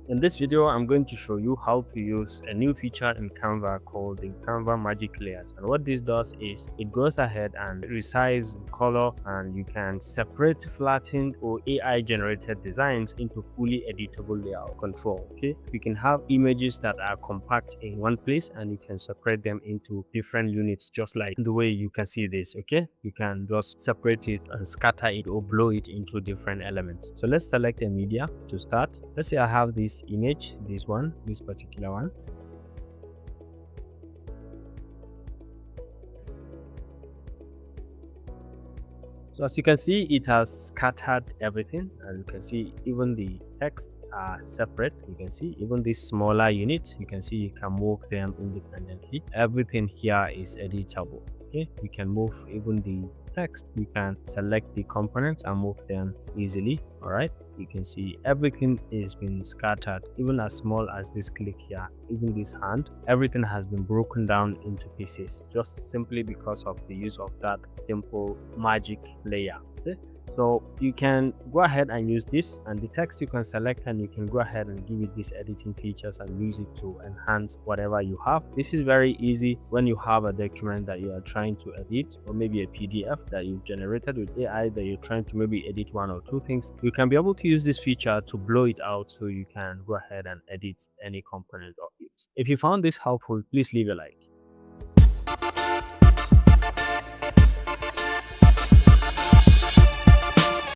In this video, I'm going to show you how to use a new feature in Canva called the Canva Magic Layers. And what this does is it goes ahead and resize color, and you can separate flattened or AI generated designs into fully editable layout control. Okay, you can have images that are compact in one place and you can separate them into different units, just like the way you can see this. Okay, you can just separate it and scatter it or blow it into different elements. So let's select a media to start. Let's say I have this image, this particular one. So as you can see, it has scattered everything, and you can see even the text are separate. You can see even these smaller units, you can see you can move them independently. Everything here is editable. Okay, you can move even the text. You can select the components and move them easily. All right, you can see everything is being scattered, even as small as this click here, even this hand, everything has been broken down into pieces just simply because of the use of that simple magic layer. Okay, so you can go ahead and use this, and the text you can select and you can go ahead and give it these editing features and use it to enhance whatever you have. This is very easy when you have a document that you are trying to edit, or maybe a PDF that you've generated with AI that you're trying to maybe edit one or two things. You can be able to use this feature to blow it out so you can go ahead and edit any component of it. If you found this helpful, please leave a like.